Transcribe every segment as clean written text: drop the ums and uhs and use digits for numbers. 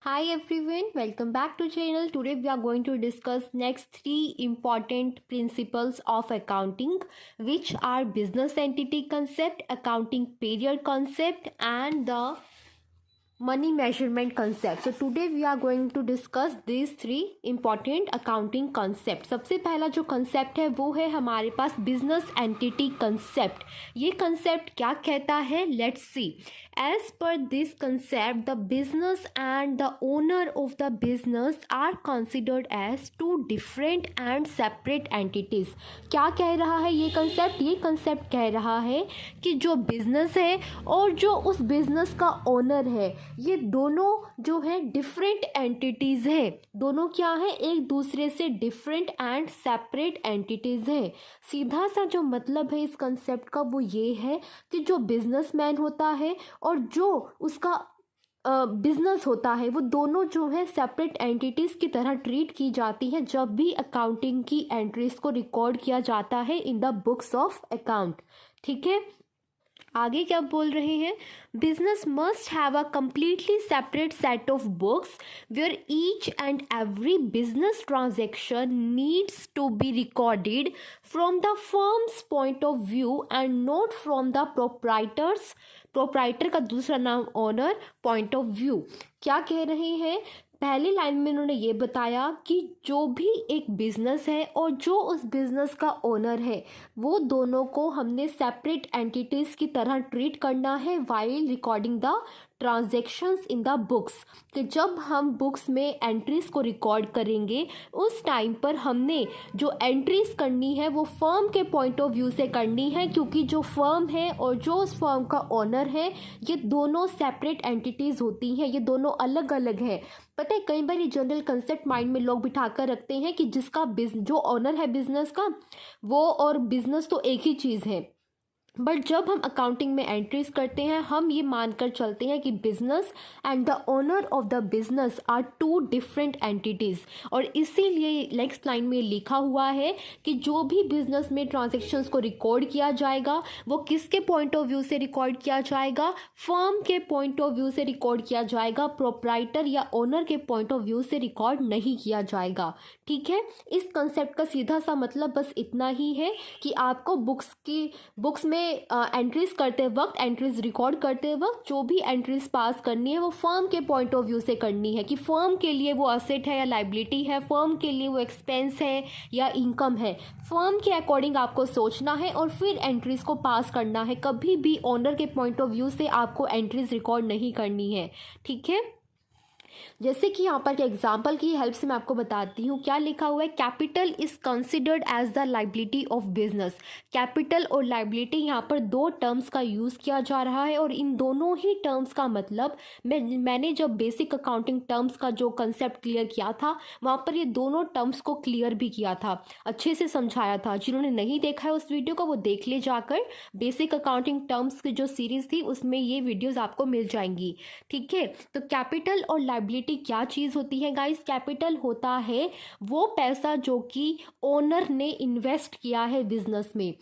Hi everyone, welcome back to channel. Today we are going to discuss next three important principles of accounting, which are business entity concept, accounting period concept, and the money measurement concept. So today we are going to discuss these three important accounting concept. सबसे पहला जो concept है वो है हमारे पास business entity concept. ये concept क्या कहता है? Let's see. As per this concept, the business and the owner of the business are considered as two different and separate entities. क्या कह रहा है ये concept? ये concept कह रहा है कि जो business है और जो उस business का owner है, ये दोनों जो है डिफरेंट एंटिटीज़ हैं. दोनों क्या है? एक दूसरे से डिफरेंट एंड सेपरेट एंटिटीज़ हैं. सीधा सा जो मतलब है इस कंसेप्ट का वो ये है कि जो बिजनेसमैन होता है और जो उसका बिजनेस होता है वो दोनों जो है सेपरेट एंटिटीज़ की तरह ट्रीट की जाती हैं जब भी अकाउंटिंग की एंट्रीज को रिकॉर्ड किया जाता है in the books of account. ठीक है, आगे क्या बोल रहे हैं? Business must have a completely separate set of books where each and every business transaction needs to be recorded from the firm's point of view and not from the proprietor का दूसरा नाम ओनर पॉइंट ऑफ व्यू. क्या कह रहे हैं? पहली line में उन्होंने ये बताया कि जो भी एक बिजनेस है और जो उस बिजनेस का ओनर है वो दोनों को हमने सेपरेट एंटिटीज़ की तरह ट्रीट करना है while recording the transactions in the books. कि जब हम बुक्स में एंट्रीज को रिकॉर्ड करेंगे उस टाइम पर हमने जो एंट्रीज करनी है वो फर्म के पॉइंट ऑफ व्यू से करनी है, क्योंकि जो फर्म है और जो उस फर्म का ओनर है ये दोनों सेपरेट एंटिटीज़ होती हैं, ये दोनों अलग अलग हैं. पता है, कई बार ये जनरल कंसेप्ट माइंड में लोग बिठा कर रखते हैं कि जिसका जो ओनर है बिजनेस का वो और बिजनेस तो एक ही चीज़ है. बट जब हम अकाउंटिंग में एंट्रीज करते हैं हम ये मानकर चलते हैं कि business and the owner of the business are two different entities. और इसीलिए नेक्स्ट लाइन में लिखा हुआ है कि जो भी बिजनेस में ट्रांजेक्शन्स को रिकॉर्ड किया जाएगा वो किसके पॉइंट ऑफ व्यू से रिकॉर्ड किया जाएगा? फर्म के पॉइंट ऑफ व्यू से रिकॉर्ड किया जाएगा, प्रोप्राइटर या ओनर के पॉइंट ऑफ व्यू से रिकॉर्ड नहीं किया जाएगा. ठीक है, इस कंसेप्ट का सीधा सा मतलब बस इतना ही है कि आपको बुक्स में एंट्रीज करते वक्त, एंट्रीज रिकॉर्ड करते वक्त जो भी एंट्रीज पास करनी है वो फर्म के पॉइंट ऑफ व्यू से करनी है कि फर्म के लिए वो असेट है या लाइबिलिटी है, फर्म के लिए वो एक्सपेंस है या इनकम है. फर्म के अकॉर्डिंग आपको सोचना है और फिर एंट्रीज को पास करना है. कभी भी ओनर के पॉइंट ऑफ व्यू से आपको एंट्रीज रिकॉर्ड नहीं करनी है. ठीक है, जैसे कि यहाँ पर एग्जाम्पल की हेल्प से मैं आपको बताती हूँ. क्या लिखा हुआ है? Capital is considered as the liability of business. Capital और लाइबिलिटी यहाँ पर दो टर्म्स का यूज़ किया जा रहा है और इन दोनों ही टर्म्स का मतलब मैंने जब बेसिक अकाउंटिंग टर्म्स का जो कंसेप्ट क्लियर किया था वहाँ पर ये दोनों टर्म्स को क्लियर भी किया था, अच्छे से समझाया था. जिन्होंने नहीं देखा है उस वीडियो को वो देख ले जाकर. बेसिक अकाउंटिंग टर्म्स की जो सीरीज़ थी उसमें ये वीडियोज़ आपको मिल जाएंगी. ठीक है, तो कैपिटल और लाइबिलिटी क्या चीज़ होती है गाइस? कैपिटल होता है वो पैसा जो कि ओनर ने इन्वेस्ट किया है बिजनेस में.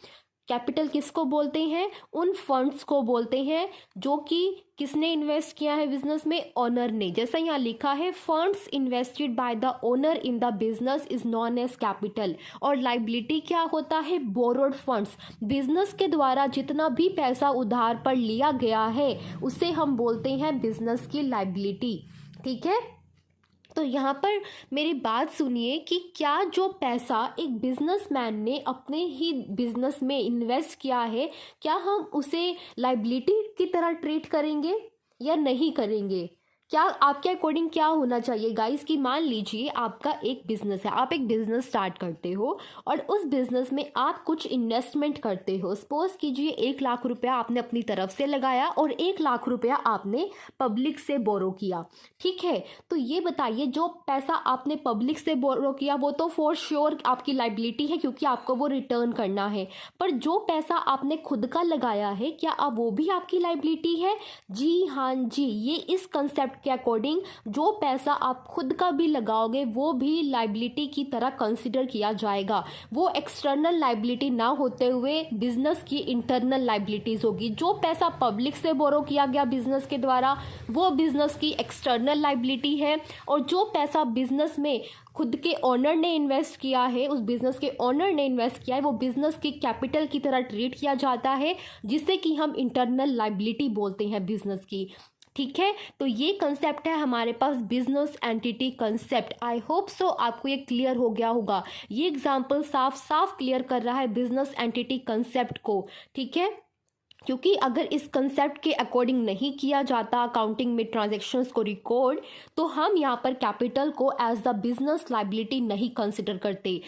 कैपिटल किसको बोलते हैं? उन फंड्स को बोलते हैं जो कि किसने इन्वेस्ट किया है बिजनेस में? ओनर ने. जैसा यहाँ लिखा है, funds invested by the owner in the business is known as capital. और लाइबिलिटी क्या होता है? Borrowed funds. बिजनेस के द्वारा जितना भी पैसा उधार पर लिया गया है उसे हम बोलते हैं बिजनेस की लाइबिलिटी. ठीक है, तो यहाँ पर मेरी बात सुनिए कि क्या जो पैसा एक बिजनेसमैन ने अपने ही बिजनेस में इन्वेस्ट किया है क्या हम उसे लाइबिलिटी की तरह ट्रीट करेंगे या नहीं करेंगे? क्या आपके अकॉर्डिंग क्या होना चाहिए गाइस? कि मान लीजिए आपका एक बिजनेस है, आप एक बिजनेस स्टार्ट करते हो और उस बिजनेस में आप कुछ इन्वेस्टमेंट करते हो. सपोज कीजिए 1 लाख रुपया आपने अपनी तरफ से लगाया और 1 लाख रुपया आपने पब्लिक से बोरो किया. ठीक है, तो ये बताइए जो पैसा आपने पब्लिक से बोरो किया वो तो फॉर श्योर आपकी लाइबिलिटी है क्योंकि आपको वो रिटर्न करना है. पर जो पैसा आपने खुद का लगाया है क्या अब वो भी आपकी लाइबिलिटी है? जी हाँ जी, ये इस कंसेप्ट के अकॉर्डिंग जो पैसा आप खुद का भी लगाओगे वो भी लाइबिलिटी की तरह कंसिडर किया जाएगा। वो एक्सटर्नल लाइबिलिटी ना होते हुए बिजनेस की इंटरनल लाइबिलिटीज होगी। जो पैसा पब्लिक से बोरो किया गया बिजनेस के द्वारा वो बिजनेस की एक्सटर्नल लाइबिलिटी है, और जो पैसा बिजनेस में खुद के ओनर ने इन्वेस्ट किया है, उस बिजनेस के ओनर ने इन्वेस्ट किया है, वो बिजनेस की कैपिटल की तरह ट्रीट किया जाता है, जिसे कि हम इंटरनल लाइबिलिटी बोलते हैं बिजनेस की। ठीक है, तो ये कंसेप्ट है हमारे पास business entity concept. I hope so आपको ये क्लियर हो गया होगा। ये एग्जाम्पल साफ साफ क्लियर कर रहा है बिजनेस एंटिटी कंसेप्ट को। ठीक है, क्योंकि अगर इस कंसेप्ट के अकॉर्डिंग नहीं किया जाता अकाउंटिंग में ट्रांजैक्शंस को रिकॉर्ड, तो हम यहाँ पर कैपिटल को एज द बिजनेस लाइबिलिटी नहीं कंसिडर करते।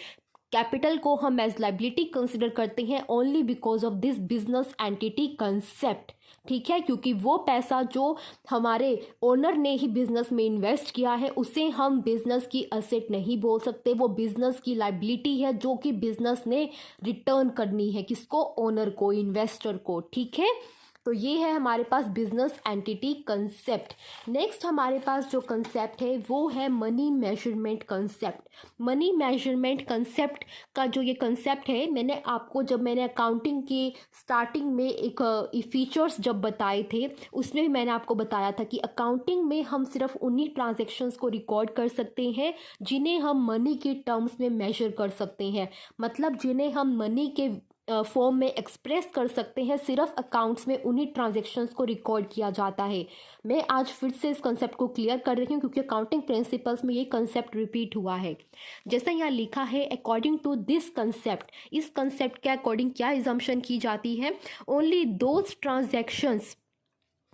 कैपिटल को हम एज लाइबिलिटी कंसिडर करते हैं only because of this business entity concept. ठीक है, क्योंकि वो पैसा जो हमारे ओनर ने ही बिजनेस में इन्वेस्ट किया है उसे हम बिजनेस की असेट नहीं बोल सकते। वो बिजनेस की लाइबिलिटी है जो कि बिजनेस ने रिटर्न करनी है किसको, ओनर को, इन्वेस्टर को। ठीक है, तो ये है हमारे पास बिजनेस एंटिटी कंसेप्ट। नेक्स्ट हमारे पास जो कंसेप्ट है वो है money measurement concept. Money measurement concept का जो ये कंसेप्ट है, मैंने आपको जब मैंने अकाउंटिंग की स्टार्टिंग में एक फीचर्स जब बताए थे उसमें भी मैंने आपको बताया था कि अकाउंटिंग में हम सिर्फ उन्हीं ट्रांजैक्शंस को रिकॉर्ड कर सकते हैं जिन्हें हम मनी के टर्म्स में मेजर कर सकते हैं, मतलब जिन्हें हम मनी के फॉर्म में एक्सप्रेस कर सकते हैं। सिर्फ अकाउंट्स में उन्हीं ट्रांजैक्शंस को रिकॉर्ड किया जाता है। मैं आज फिर से इस कंसेप्ट को क्लियर कर रही हूँ क्योंकि अकाउंटिंग प्रिंसिपल्स में ये कंसेप्ट रिपीट हुआ है। जैसा यहाँ लिखा है, अकॉर्डिंग टू दिस कंसेप्ट, इस कंसेप्ट के अकॉर्डिंग क्या इजम्पशन की जाती है, ओनली दोज ट्रांजैक्शंस,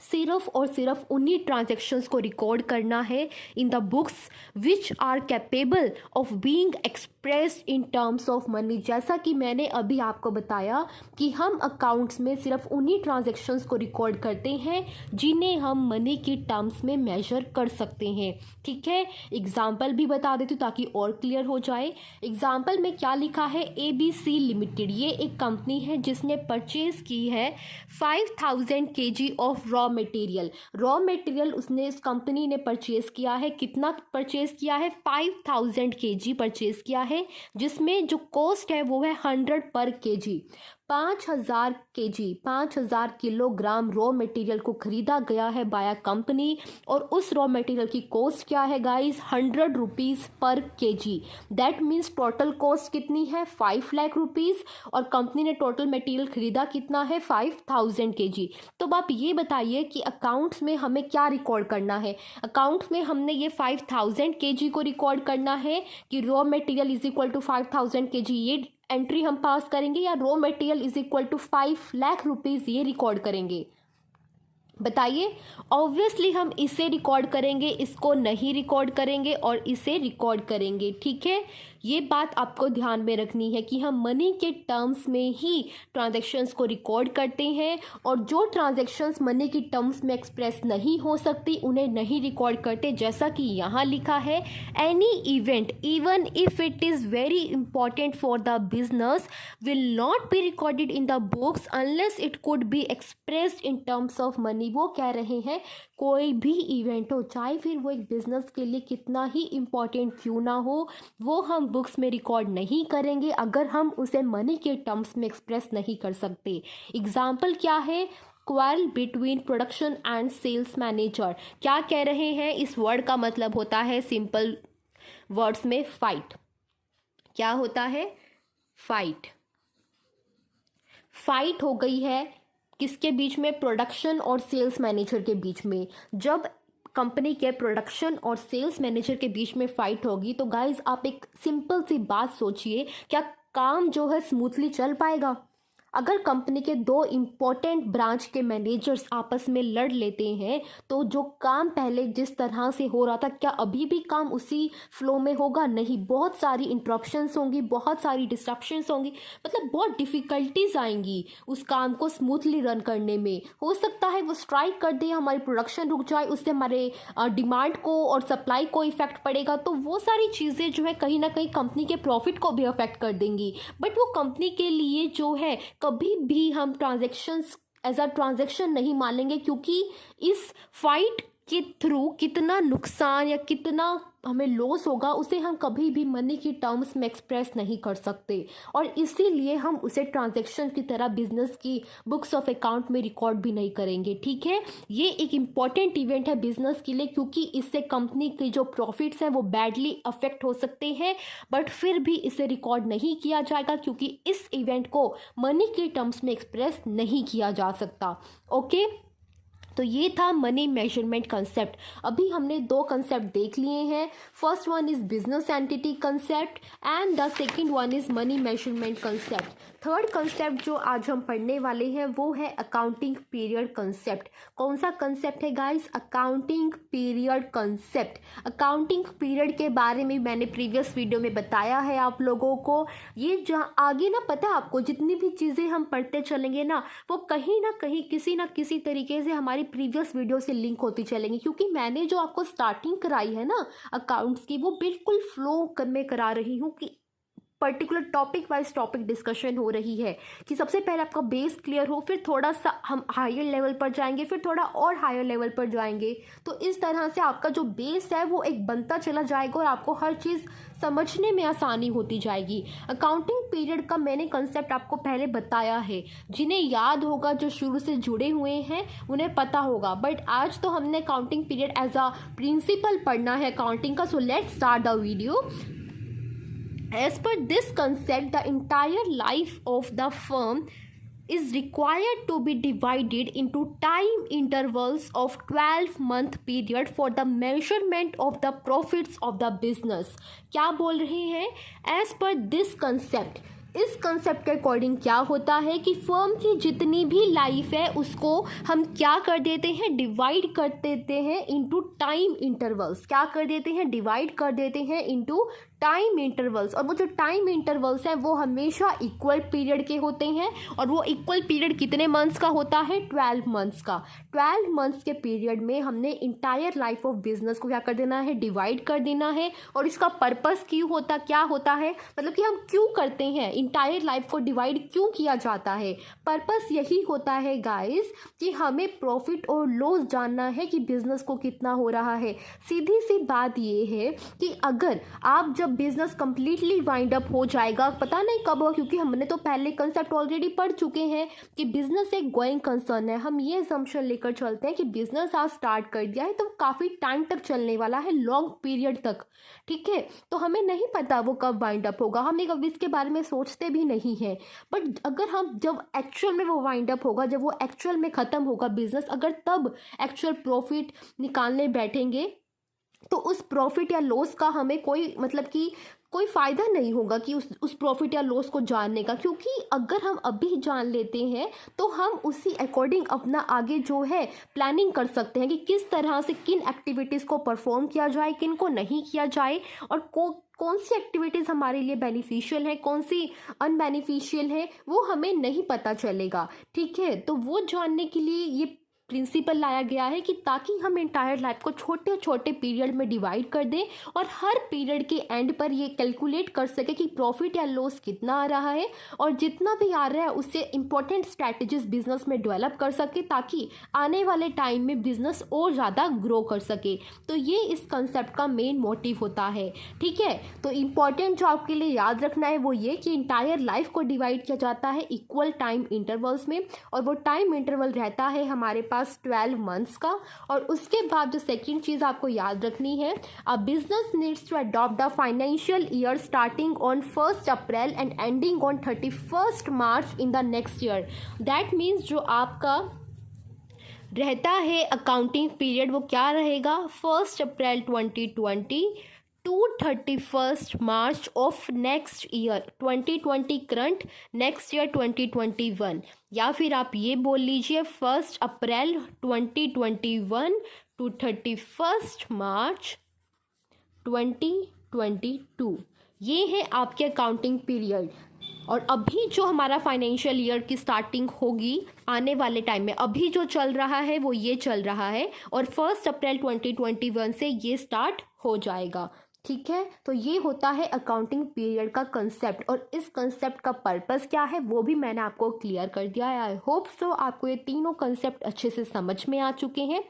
सिर्फ और सिर्फ उन्हीं ट्रांजैक्शंस को रिकॉर्ड करना है in the books which are capable of being expressed in terms of money. जैसा कि मैंने अभी आपको बताया कि हम अकाउंट्स में सिर्फ उन्हीं ट्रांजैक्शंस को रिकॉर्ड करते हैं जिन्हें हम मनी की टर्म्स में मेजर कर सकते हैं। ठीक है, एग्जाम्पल भी बता देती हूँ ताकि और क्लियर हो जाए। एग्जाम्पल में क्या लिखा है, ABC लिमिटेड, ये एक कंपनी है जिसने परचेज की है 5000 kg of raw material. Raw material उसने, इस कंपनी ने परचेज किया है, कितना परचेज किया है, 5000 kg परचेज किया है, जिसमें जो कॉस्ट है वो है 100 पर kg। 5000 kg, 5000 kilogram raw material को खरीदा गया है बाय कंपनी, और उस रॉ मटेरियल की कॉस्ट क्या है गाइस, 100 रुपीज़ पर kg। That means total cost कितनी है, 5 लाख रुपीज़, और कंपनी ने टोटल मटेरियल खरीदा कितना है, 5000 kg। तो आप ये बताइए कि अकाउंट्स में हमें क्या रिकॉर्ड करना है। अकाउंट्स में हमने ये 5000 kg को रिकॉर्ड करना है कि raw material is equal to 5000 kg, ये एंट्री हम पास करेंगे, या raw material is equal to 5 lakh rupees ये रिकॉर्ड करेंगे। बताइए, ऑब्वियसली हम इसे रिकॉर्ड करेंगे, इसको नहीं रिकॉर्ड करेंगे, और इसे रिकॉर्ड करेंगे। ठीक है, ये बात आपको ध्यान में रखनी है कि हम मनी के टर्म्स में ही ट्रांजैक्शंस को रिकॉर्ड करते हैं, और जो ट्रांजैक्शंस मनी की टर्म्स में एक्सप्रेस नहीं हो सकती उन्हें नहीं रिकॉर्ड करते। जैसा कि यहाँ लिखा है, any event even if it is very important for the business will not be recorded in the books unless it could be expressed in terms of money. वो कह रहे हैं कोई भी इवेंट हो, चाहे फिर वो एक बिजनेस के लिए कितना ही इम्पॉर्टेंट क्यों ना हो, वो हम बुक्स में रिकॉर्ड नहीं करेंगे अगर हम उसे मनी के टर्म्स में एक्सप्रेस नहीं कर सकते। एग्जाम्पल क्या है, quarrel between production and sales manager. क्या कह रहे हैं, इस वर्ड का मतलब होता है सिंपल वर्ड्स में फाइट। क्या होता है, फाइट। फाइट हो गई है किसके बीच में, प्रोडक्शन और सेल्स मैनेजर के बीच में। जब कंपनी के प्रोडक्शन और सेल्स मैनेजर के बीच में फाइट होगी तो गाइज आप एक सिंपल सी बात सोचिए, क्या काम जो है स्मूथली चल पाएगा? अगर कंपनी के दो इम्पोर्टेंट ब्रांच के मैनेजर्स आपस में लड़ लेते हैं तो जो काम पहले जिस तरह से हो रहा था, क्या अभी भी काम उसी फ्लो में होगा? नहीं, बहुत सारी इंटरप्शंस होंगी, बहुत सारी डिस्ट्रप्शंस होंगी, मतलब बहुत डिफ़िकल्टीज आएंगी उस काम को स्मूथली रन करने में। हो सकता है वो स्ट्राइक कर दे, हमारी प्रोडक्शन रुक जाए, उससे हमारे डिमांड को और सप्लाई को इफेक्ट पड़ेगा। तो वो सारी चीज़ें जो है कहीं ना कहीं कंपनी के प्रॉफिट को भी अफेक्ट कर देंगी। बट वो कंपनी के लिए जो है कभी भी हम ट्रांजैक्शंस एज अ ट्रांजैक्शन नहीं मानेंगे, क्योंकि इस फाइट के थ्रू कितना नुकसान या कितना हमें लॉस होगा उसे हम कभी भी मनी की टर्म्स में एक्सप्रेस नहीं कर सकते, और इसीलिए हम उसे ट्रांजैक्शन की तरह बिजनेस की बुक्स ऑफ अकाउंट में रिकॉर्ड भी नहीं करेंगे। ठीक है, ये एक इम्पॉर्टेंट इवेंट है बिजनेस के लिए, क्योंकि इससे कंपनी के जो प्रॉफिट्स हैं वो बैडली अफेक्ट हो सकते हैं, बट फिर भी इसे रिकॉर्ड नहीं किया जाएगा क्योंकि इस इवेंट को मनी के टर्म्स में एक्सप्रेस नहीं किया जा सकता। ओके, तो ये था मनी मेजरमेंट कंसेप्ट। अभी हमने दो कंसेप्ट देख लिए हैं। First one is business entity concept and the second one is money measurement concept. Third concept जो आज हम पढ़ने वाले हैं वो है अकाउंटिंग पीरियड कंसेप्ट। कौन सा कंसेप्ट है guys? Accounting period concept. Accounting period के बारे में मैंने प्रीवियस वीडियो में बताया है आप लोगों को। ये जहाँ आगे ना पता है आपको, जितनी भी चीज़ें हम पढ़ते चलेंगे ना वो कहीं ना कहीं किसी ना किसी तरीके से हमारी प्रीवियस वीडियो से लिंक होती चलेंगी, क्योंकि मैंने जो आपको स्टार्टिंग कराई है ना अकाउंट्स की वो बिल्कुल फ्लो में करा रही हूँ कि particular topic wise topic discussion हो रही है कि सबसे पहले आपका बेस क्लियर हो, फिर थोड़ा सा हम हायर लेवल पर जाएंगे, फिर थोड़ा और हायर लेवल पर जाएंगे। तो इस तरह से आपका जो बेस है वो एक बनता चला जाएगा और आपको हर चीज़ समझने में आसानी होती जाएगी। अकाउंटिंग पीरियड का मैंने कंसेप्ट आपको पहले बताया है, जिन्हें याद होगा, जो शुरू से जुड़े हुए हैं उन्हें पता होगा, बट आज तो हमने accounting period as a principle पढ़ना है अकाउंटिंग का। So let's start the video. As per this concept, the entire life of the firm is required to be divided into time intervals of 12-month period for the measurement of the profits of the business। क्या बोल रहे हैं? As per this concept, इस concept के according क्या होता है कि फर्म की जितनी भी लाइफ है उसको हम क्या कर देते हैं, डिवाइड कर देते हैं इनटू टाइम इंटरवल्स। क्या कर देते हैं? डिवाइड कर देते हैं इनटू टाइम इंटरवल्स। और वो जो टाइम इंटरवल्स हैं वो हमेशा इक्वल पीरियड के होते हैं, और वो इक्वल पीरियड कितने मंथ्स का होता है? 12 मंथ्स का। 12 मंथ्स के पीरियड में हमने इंटायर लाइफ ऑफ बिजनेस को क्या कर देना है? डिवाइड कर देना है। और इसका पर्पस क्यों होता, क्या होता है, मतलब कि हम क्यों करते हैं, इंटायर लाइफ को डिवाइड क्यों किया जाता है? पर्पस यही होता है गाइस कि हमें प्रॉफिट और लॉस जानना है कि बिजनेस को कितना हो रहा है। सीधी सी बात ये है कि अगर आप जब बिजनेस कंप्लीटली वाइंड अप हो जाएगा, पता नहीं कब होगा, क्योंकि हमने तो पहले कंसेप्ट ऑलरेडी पढ़ चुके हैं कि बिजनेस एक गोइंग कंसर्न है। हम ये असम्पशन लेकर चलते हैं कि बिजनेस आज स्टार्ट कर दिया है तो काफ़ी टाइम तक चलने वाला है, लॉन्ग पीरियड तक। ठीक है, तो हमें नहीं पता वो कब वाइंड अप होगा, हम कभी इसके बारे में सोचते भी नहीं हैं। बट अगर हम जब एक्चुअल में वो वाइंड अप होगा, जब वो एक्चुअल में ख़त्म होगा बिजनेस, अगर तब एक्चुअल प्रॉफिट निकालने बैठेंगे तो उस प्रॉफिट या लॉस का हमें कोई मतलब कि कोई फ़ायदा नहीं होगा कि उस प्रॉफिट या लॉस को जानने का, क्योंकि अगर हम अभी जान लेते हैं तो हम उसी अकॉर्डिंग अपना आगे जो है प्लानिंग कर सकते हैं कि किस तरह से किन एक्टिविटीज़ को परफॉर्म किया जाए, किन को नहीं किया जाए, और कौन सी एक्टिविटीज़ हमारे लिए बेनिफिशियल है, कौन सी अनबेनिफिशियल है, वो हमें नहीं पता चलेगा। ठीक है, तो वो जानने के लिए ये प्रिंसिपल लाया गया है कि ताकि हम एंटायर लाइफ को छोटे छोटे पीरियड में डिवाइड कर दें और हर पीरियड के एंड पर ये कैलकुलेट कर सके कि प्रॉफिट या लॉस कितना आ रहा है, और जितना भी आ रहा है उससे इंपॉर्टेंट स्ट्रैटेजीज बिजनेस में डेवलप कर सके ताकि आने वाले टाइम में बिजनेस और ज़्यादा ग्रो कर सके। तो ये इस कंसेप्ट का मेन मोटिव होता है। ठीक है, तो इम्पॉर्टेंट जो आपके लिए याद रखना है वो ये कि इंटायर लाइफ को डिवाइड किया जाता है इक्वल टाइम इंटरवल्स में, और वो टाइम इंटरवल रहता है हमारे पास 12 मंथ्स का। और उसके बाद जो सेकंड चीज़ आपको याद रखनी है, a business needs to adopt the financial year starting on 1 April and ending on 31 March in the next year. That means जो आपका रहता है अकाउंटिंग पीरियड वो क्या रहेगा? 1 April 2020 to 31 March of next year 2020 current, next year 2021, या फिर आप ये बोल लीजिए 1 अप्रैल 2021 टू 31 मार्च 2022। ये है आपके अकाउंटिंग पीरियड। और अभी जो हमारा फाइनेंशियल ईयर की स्टार्टिंग होगी आने वाले टाइम में, अभी जो चल रहा है वो ये चल रहा है, और 1 अप्रैल 2021 से ये स्टार्ट हो जाएगा। ठीक है, तो ये होता है अकाउंटिंग पीरियड का कंसेप्ट, और इस कंसेप्ट का पर्पस क्या है वो भी मैंने आपको क्लियर कर दिया है। आई होप सो आपको ये तीनों कंसेप्ट अच्छे से समझ में आ चुके हैं।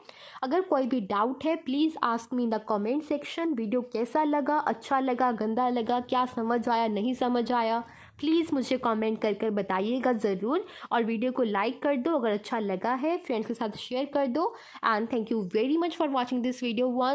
अगर कोई भी डाउट है please ask me in the comment section. Video कैसा लगा, अच्छा लगा, गंदा लगा, क्या समझ आया, नहीं समझ आया, प्लीज़ मुझे कमेंट कर कर बताइएगा ज़रूर। और वीडियो को लाइक कर दो अगर अच्छा लगा है, फ्रेंड्स के साथ शेयर कर दो। And thank you very much for watching this video one